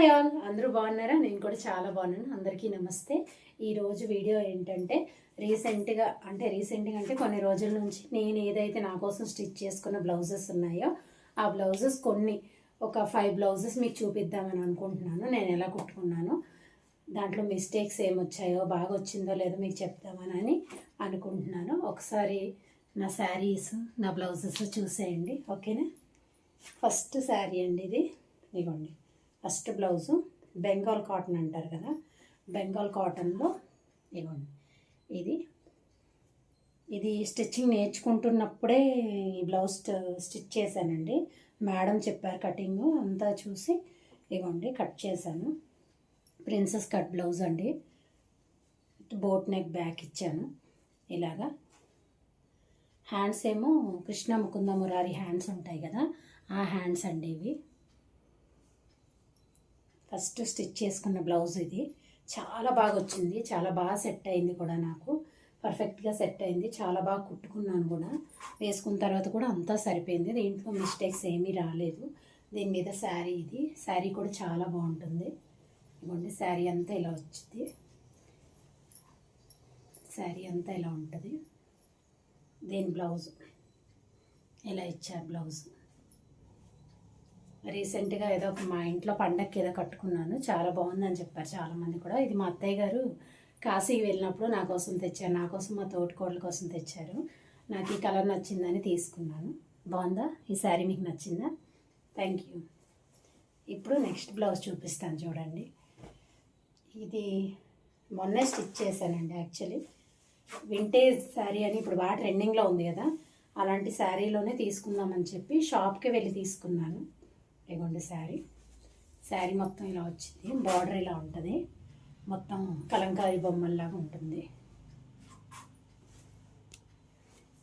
Hi all, అందరూ బాగున్నారా? నేను కూడా చాలా బాగున్నాను. అందరికీ నమస్తే. ఈరోజు వీడియో ఏంటంటే రీసెంట్గా అంటే కొన్ని రోజుల నుంచి నేను ఏదైతే నా కోసం స్టిచ్ చేసుకున్న బ్లౌజెస్ ఉన్నాయో ఆ బ్లౌజెస్ ఒక 5 బ్లౌజెస్ మీకు చూపిద్దామని అనుకుంటున్నాను. నేను ఎలా కుట్టుకున్నాను, దాంట్లో మిస్టేక్స్ ఏమొచ్చాయో, బాగా వచ్చిందో లేదో మీకు చెప్దామని అనుకుంటున్నాను. ఒకసారి నా శారీస్, నా బ్లౌజెస్ చూసేయండి, ఓకేనా? ఫస్ట్ శారీ అండి ఇది. ఇదిగోండి, ఫస్ట్ బ్లౌజు బెంగాల్ కాటన్ అంటారు కదా, బెంగాల్ కాటన్లో ఇదిగోండి. ఇది స్టిచ్చింగ్ నేర్చుకుంటున్నప్పుడే ఈ బ్లౌజ్ స్టిచ్ చేశానండి. మేడం చెప్పారు కటింగ్ అంతా చూసి ఇదిగోండి కట్ చేశాను. ప్రిన్సెస్ కట్ బ్లౌజ్ అండి. బోట్ నెక్ బ్యాక్ ఇచ్చాను ఇలాగా. హ్యాండ్స్ ఏమో కృష్ణ ముకుంద మురారి హ్యాండ్స్ ఉంటాయి కదా, ఆ హ్యాండ్స్ అండి ఇవి. ఫస్ట్ స్టిచ్ చేసుకున్న బ్లౌజ్ ఇది. చాలా బాగా వచ్చింది, చాలా బాగా సెట్ అయింది కూడా, నాకు పర్ఫెక్ట్గా సెట్ అయింది. చాలా బాగా కుట్టుకున్నాను కూడా, వేసుకున్న తర్వాత కూడా అంతా సరిపోయింది. దీంట్లో మిస్టేక్స్ ఏమీ రాలేదు. దీని మీద శారీ, ఇది శారీ కూడా చాలా బాగుంటుంది. ఇదిగోండి, శారీ అంతా ఇలా వచ్చింది. శారీ అంతా ఇలా ఉంటుంది. దీని బ్లౌజ్ ఇలా ఇచ్చారు. బ్లౌజ్ రీసెంట్గా ఏదో మా ఇంట్లో పండగకి ఏదో కట్టుకున్నాను, చాలా బాగుందని చెప్పారు చాలామంది కూడా. ఇది మా అత్తయ్య గారు కాశీకి వెళ్ళినప్పుడు నా కోసం తెచ్చారు, నా కోసం మా తోటికోడల కోసం తెచ్చారు. నాకు ఈ కలర్ నచ్చిందని తీసుకున్నాను. బాగుందా ఈ శారీ? మీకు నచ్చిందా? Thank you. ఇప్పుడు నెక్స్ట్ బ్లౌజ్ చూపిస్తాను చూడండి. ఇది మొన్నే స్టిచ్ చేశానండి. యాక్చువల్లీ వింటేజ్ శారీ అని ఇప్పుడు బాగా ట్రెండింగ్లో ఉంది కదా, అలాంటి శారీలోనే తీసుకుందామని చెప్పి షాప్కి వెళ్ళి తీసుకున్నాను. ఇదిగోండి శారీ మొత్తం ఇలా వచ్చింది. బార్డర్ ఇలా ఉంటుంది, మొత్తం కలంకారీ బొమ్మల్లాగా ఉంటుంది.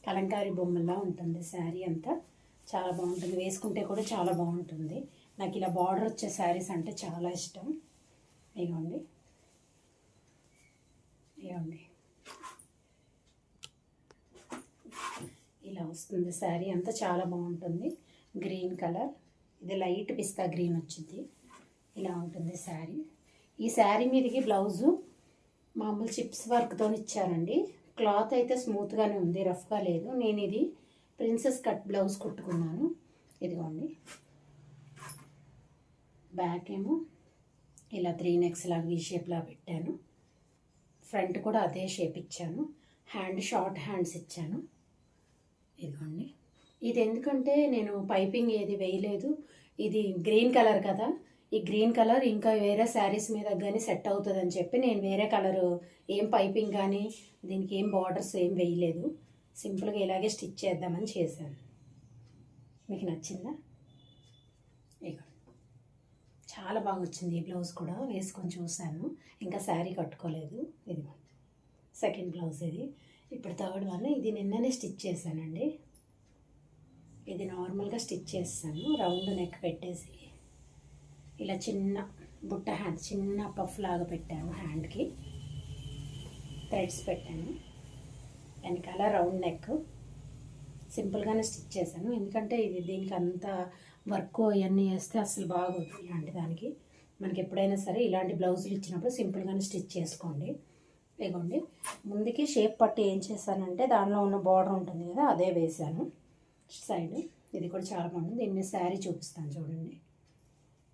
కలంకారీ బొమ్మల్లా ఉంటుంది శారీ అంతా. చాలా బాగుంటుంది, వేసుకుంటే కూడా చాలా బాగుంటుంది. నాకు ఇలా బార్డర్ వచ్చే శారీస్ అంటే చాలా ఇష్టం. ఇదిగోండి ఇలా వస్తుంది శారీ అంతా, చాలా బాగుంటుంది. గ్రీన్ కలర్, ఇది లైట్ పిస్తా గ్రీన్ వచ్చింది. ఇలా ఉంటుంది శారీ. ఈ శారీ మీదకి బ్లౌజు మామూలు చిప్స్ వర్క్తో ఇచ్చారండి. క్లాత్ అయితే స్మూత్గానే ఉంది, రఫ్గా లేదు. నేను ఇది ప్రిన్సెస్ కట్ బ్లౌజ్ కుట్టుకున్నాను. ఇదిగోండి, బ్యాక్ ఏమో ఇలా 3 నెక్స్ లాగా వీ షేప్లా పెట్టాను. ఫ్రంట్ కూడా అదే షేప్ ఇచ్చాను. హ్యాండ్ షార్ట్ హ్యాండ్స్ ఇచ్చాను. ఇదిగోండి, ఇది ఎందుకంటే నేను పైపింగ్ ఏది వేయలేదు. ఇది గ్రీన్ కలర్ కదా, ఈ గ్రీన్ కలర్ ఇంకా వేరే శారీస్ మీద కానీ సెట్ అవుతుందని చెప్పి నేను వేరే కలరు ఏం పైపింగ్ కానీ దీనికి ఏం బార్డర్స్ ఏం వేయలేదు. సింపుల్గా ఇలాగే స్టిచ్ చేద్దామని చేశాను. మీకు నచ్చిందా? ఇక చాలా బాగా వచ్చింది. ఈ బ్లౌజ్ కూడా వేసుకొని చూశాను, ఇంకా శారీ కట్టుకోలేదు. ఇది సెకండ్ బ్లౌజ్ ఇది. ఇప్పుడు థర్డ్ వన్. ఇది నిన్ననే స్టిచ్ చేశానండి. ఇది నార్మల్గా స్టిచ్ చేస్తాను. రౌండ్ నెక్ పెట్టేసి ఇలా చిన్న బుట్ట హ్యాండ్, చిన్న పఫ్ లాగా పెట్టాను. హ్యాండ్కి థ్రెడ్స్ పెట్టాను. వెనకాల రౌండ్ నెక్ సింపుల్గానే స్టిచ్ చేశాను. ఎందుకంటే దీనికి అంత వర్క్ ఇవన్నీ వేస్తే అసలు బాగోదు. ఇలాంటి దానికి మనకి ఎప్పుడైనా సరే ఇలాంటి బ్లౌజులు ఇచ్చినప్పుడు సింపుల్గానే స్టిచ్ చేసుకోండి. ఇదిగోండి, ముందుకి షేప్ పట్టి ఏం చేశానంటే దానిలో ఉన్న బార్డర్ ఉంటుంది కదా, అదే వేశాను సైడ్. ఇది కూడా చాలా బాగుంది. దీని మీద శారీ చూపిస్తాను చూడండి.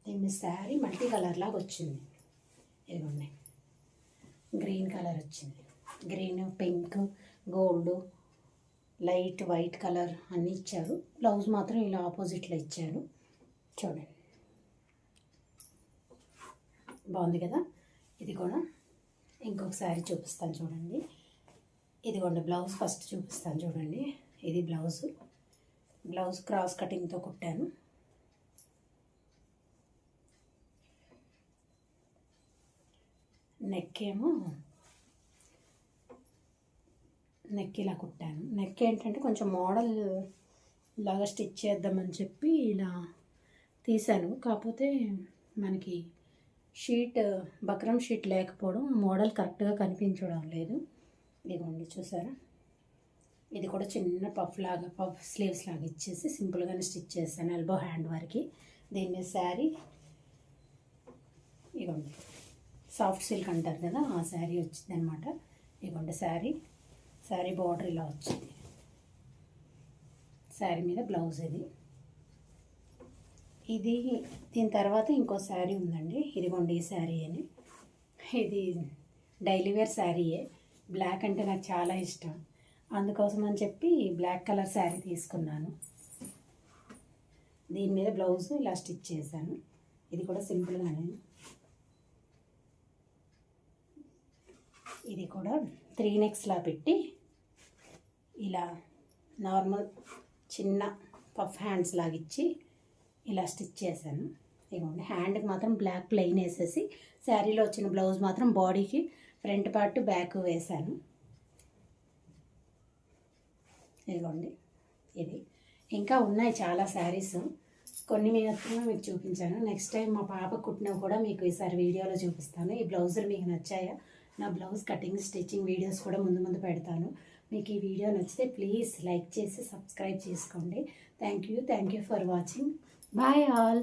దీని మీద శారీ మల్టీ కలర్ లాగా వచ్చింది. ఇదిగోండి, గ్రీన్ కలర్ వచ్చింది. Green, pink, gold, light white colour అన్నీ ఇచ్చారు. బ్లౌజ్ మాత్రం ఇలా ఆపోజిట్లో ఇచ్చారు. చూడండి, బాగుంది కదా. ఇది కూడా ఇంకొక శారీ చూపిస్తాను చూడండి. ఇదిగోండి, బ్లౌజ్ ఫస్ట్ చూపిస్తాను చూడండి. ఇది బ్లౌజ్ క్రాస్ కటింగ్తో కుట్టాను. నెక్ ఇలా కుట్టాను. నెక్ ఏంటంటే కొంచెం మోడల్ లాగా స్టిచ్ చేద్దామని చెప్పి ఇలా తీసాను. కాకపోతే మనకి బక్రం షీట్ లేకపోవడం మోడల్ కరెక్ట్గా కనిపించడం లేదు. ఇదిగోండి, చూసారా? ఇది కూడా చిన్న పఫ్ స్లీవ్స్ లాగా ఇచ్చేసి సింపుల్గానే స్టిచ్ చేశాను ఎల్బో హ్యాండ్ వరకు. దీని మీద శారీ ఇగోండి సాఫ్ట్ సిల్క్ అంటారు కదా, ఆ శారీ వచ్చింది అనమాట. ఇగోండి శారీ బార్డర్ ఇలా వచ్చింది. శారీ మీద బ్లౌజ్ ఇది దీని తర్వాత ఇంకో శారీ ఉందండి. ఇదిగోండి ఈ శారీ అని, ఇది డైలీ వేర్ శారీయే. బ్లాక్ అంటే నాకు చాలా ఇష్టం, అందుకోసం అని చెప్పి బ్లాక్ కలర్ శారీ తీసుకున్నాను. దీని మీద బ్లౌజ్ ఇలా స్టిచ్ చేశాను. ఇది కూడా సింపుల్గానే. ఇది కూడా 3 నెక్స్లా పెట్టి ఇలా నార్మల్ చిన్న పఫ్ హ్యాండ్స్ లాగిచ్చి ఇలా స్టిచ్ చేశాను. ఇదిగోండి హ్యాండ్కి మాత్రం బ్లాక్ ప్లెయిన్ వేసేసి శారీలో వచ్చిన బ్లౌజ్ మాత్రం బాడీకి ఫ్రంట్ పార్ట్ బ్యాక్ వేశాను. ఇదిగోండి ఇది. ఇంకా ఉన్నాయి చాలా శారీస్, కొన్ని మీకు చూపించాను. నెక్స్ట్ టైం మా పాప కుట్టినవి కూడా మీకు ఈసారి వీడియోలో చూపిస్తాను. ఈ బ్లౌజులు మీకు నచ్చాయా? నా బ్లౌజ్ కటింగ్ స్టిచ్చింగ్ వీడియోస్ కూడా ముందు పెడతాను. మీకు ఈ వీడియో నచ్చితే ప్లీజ్ లైక్ చేసి సబ్స్క్రైబ్ చేసుకోండి. Thank you for watching. Bye all.